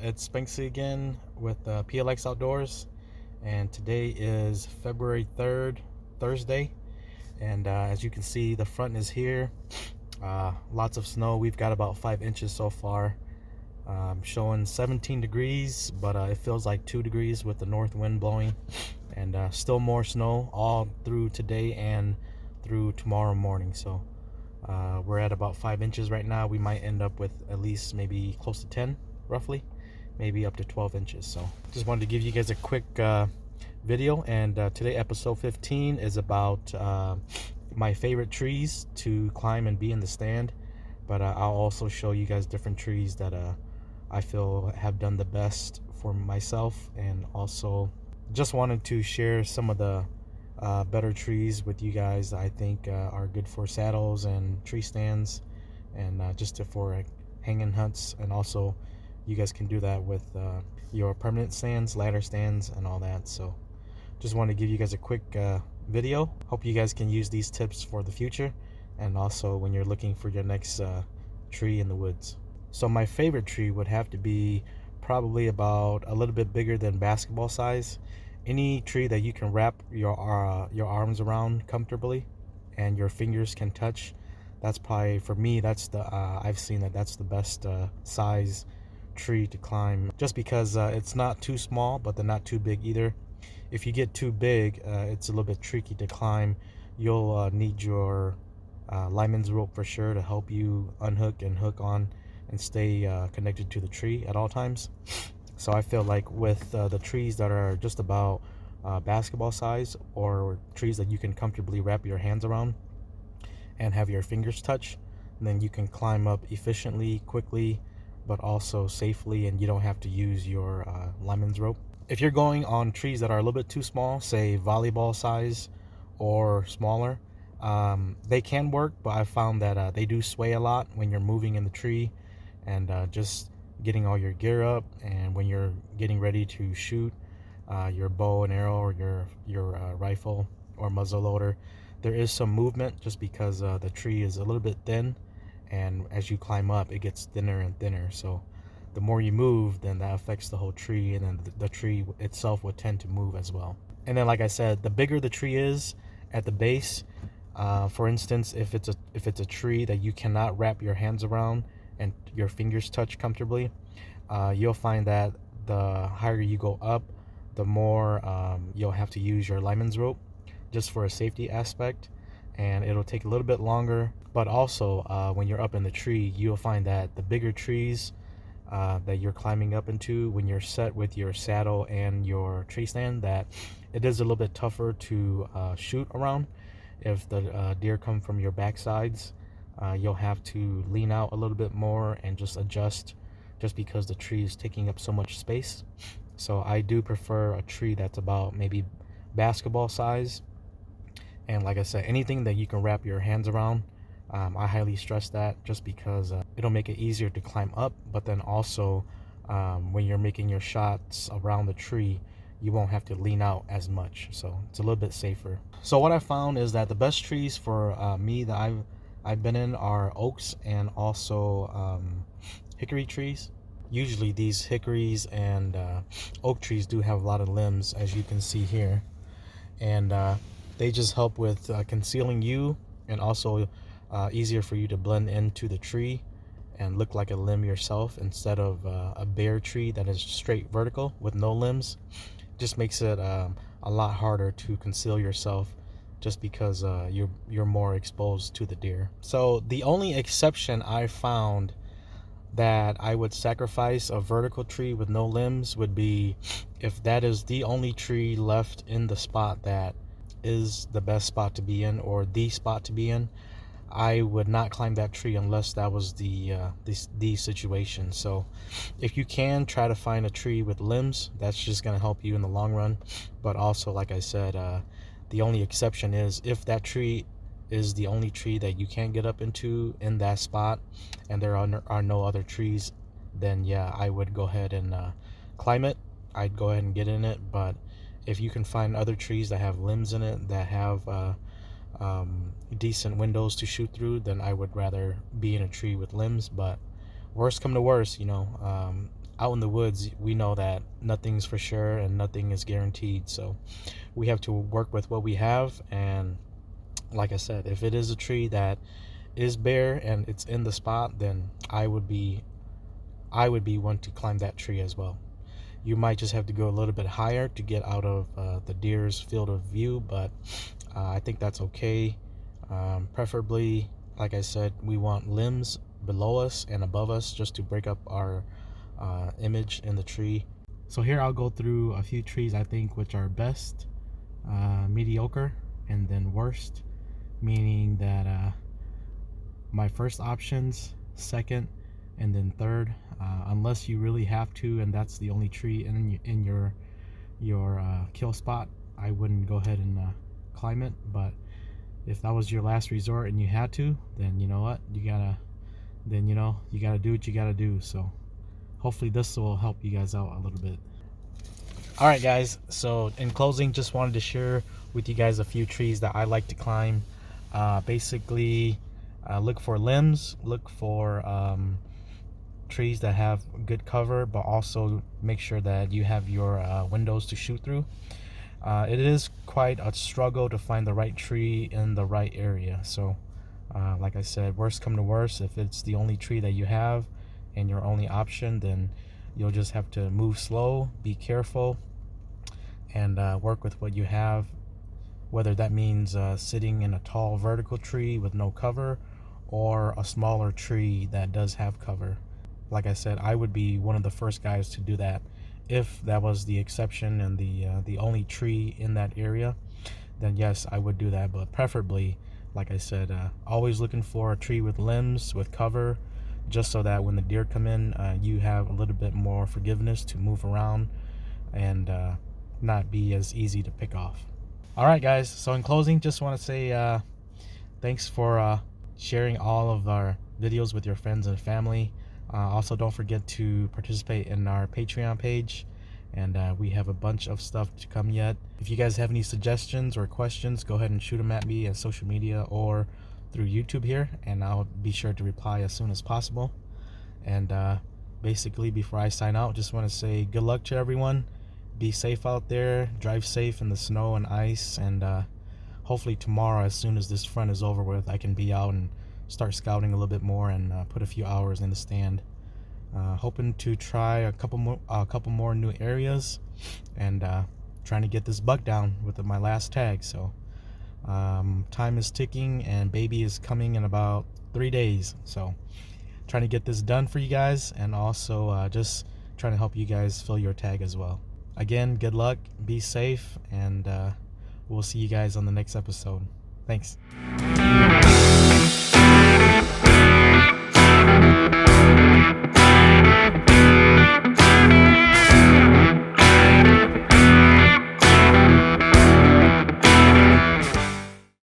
It's Spinksy again with PLXOutdoors, and today is February 3rd, Thursday. And as you can see, the front is here. Lots of snow. We've got about 5 inches so far, showing 17 degrees, but it feels like 2 degrees with the north wind blowing, and still more snow all through today and through tomorrow morning. So we're at about 5 inches right now. We might end up with at least maybe close to 10, roughly, maybe up to 12 inches. So just wanted to give you guys a quick video. And today, episode 15 is about my favorite trees to climb and be in the stand. But I'll also show you guys different trees that I feel have done the best for myself, and also just wanted to share some of the better trees with you guys that I think are good for saddles and tree stands, and for hanging huts. And also you guys can do that with your permanent stands, ladder stands, and all that. So just want to give you guys a quick video. Hope you guys can use these tips for the future, and also when you're looking for your next tree in the woods. So my favorite tree would have to be probably about a little bit bigger than basketball size. Any tree that you can wrap your arms around comfortably and your fingers can touch, that's probably, for me, that's the I've seen that's the best size tree to climb, just because it's not too small, but they're not too big either. If you get too big, it's a little bit tricky to climb. You'll need your lineman's rope for sure to help you unhook and hook on and stay connected to the tree at all times. So I feel like with the trees that are just about basketball size, or trees that you can comfortably wrap your hands around and have your fingers touch, then you can climb up efficiently, quickly, but also safely, and you don't have to use your lineman's rope. If you're going on trees that are a little bit too small, say volleyball size or smaller, they can work, but I found that they do sway a lot when you're moving in the tree, and just getting all your gear up, and when you're getting ready to shoot your bow and arrow, or your rifle or muzzle loader, there is some movement just because the tree is a little bit thin, and as you climb up it gets thinner and thinner. So the more you move, then that affects the whole tree, and then the tree itself would tend to move as well. And then, like I said, the bigger the tree is at the base, for instance, if it's a tree that you cannot wrap your hands around and your fingers touch comfortably, you'll find that the higher you go up, the more you'll have to use your lineman's rope, just for a safety aspect, and it'll take a little bit longer. But also when you're up in the tree, you'll find that the bigger trees that you're climbing up into, when you're set with your saddle and your tree stand, that it is a little bit tougher to shoot around. If the deer come from your back sides, you'll have to lean out a little bit more and just adjust, just because the tree is taking up so much space. So I do prefer a tree that's about maybe basketball size, and like I said, anything that you can wrap your hands around, I highly stress that, just because it'll make it easier to climb up. But then also when you're making your shots around the tree, you won't have to lean out as much, so it's a little bit safer. So what I found is that the best trees for me that I've been in are oaks, and also hickory trees. Usually these hickories and oak trees do have a lot of limbs, as you can see here, and they just help with concealing you, and also easier for you to blend into the tree and look like a limb yourself, instead of a bare tree that is straight vertical with no limbs. Just makes it a lot harder to conceal yourself, just because you're more exposed to the deer. So the only exception I found that I would sacrifice a vertical tree with no limbs would be if that is the only tree left in the spot that is the best spot to be in, or the spot to be in. I would not climb that tree unless that was the situation. So if you can, try to find a tree with limbs. That's just going to help you in the long run. But also, like I said, the only exception is if that tree is the only tree that you can't get up into in that spot, and there are no other trees, then yeah, I would go ahead and climb it. I'd go ahead and get in it. But if you can find other trees that have limbs in it, that have decent windows to shoot through, then I would rather be in a tree with limbs. But worst come to worst, out in the woods, we know that nothing's for sure and nothing is guaranteed. So we have to work with what we have. And like I said, if it is a tree that is bare and it's in the spot, then I would be one to climb that tree as well. You might just have to go a little bit higher to get out of the deer's field of view, but I think that's okay. Preferably, like I said, we want limbs below us and above us just to break up our image in the tree. So here I'll go through a few trees I think which are best, mediocre, and then worst, meaning that my first options, second, and then third, unless you really have to and that's the only tree in your kill spot, I wouldn't go ahead and climb it. But if that was your last resort and you had to, then you know what, you gotta do what you gotta do. So hopefully this will help you guys out a little bit. All right guys, so in closing, just wanted to share with you guys a few trees that I like to climb. Basically, look for limbs, look for trees that have good cover, but also make sure that you have your windows to shoot through. It is quite a struggle to find the right tree in the right area. So like I said, worst come to worst, if it's the only tree that you have and your only option, then you'll just have to move slow, be careful, and work with what you have, whether that means sitting in a tall vertical tree with no cover or a smaller tree that does have cover. Like I said, I would be one of the first guys to do that. If that was the exception and the only tree in that area, then yes, I would do that. But preferably, like I said, always looking for a tree with limbs, with cover, just so that when the deer come in, you have a little bit more forgiveness to move around and not be as easy to pick off. All right, guys. So in closing, just want to say thanks for sharing all of our videos with your friends and family. Also, don't forget to participate in our Patreon page, and we have a bunch of stuff to come yet. If you guys have any suggestions or questions, go ahead and shoot them at me on social media or through YouTube here, and I'll be sure to reply as soon as possible. And basically, before I sign out, just want to say good luck to everyone. Be safe out there, drive safe in the snow and ice, and hopefully tomorrow, as soon as this front is over with, I can be out and start scouting a little bit more and put a few hours in the stand. Hoping to try a couple more new areas, and trying to get this buck down with my last tag. So time is ticking and baby is coming in about 3 days. So trying to get this done for you guys, and also just trying to help you guys fill your tag as well. Again, good luck, be safe, and we'll see you guys on the next episode. Thanks.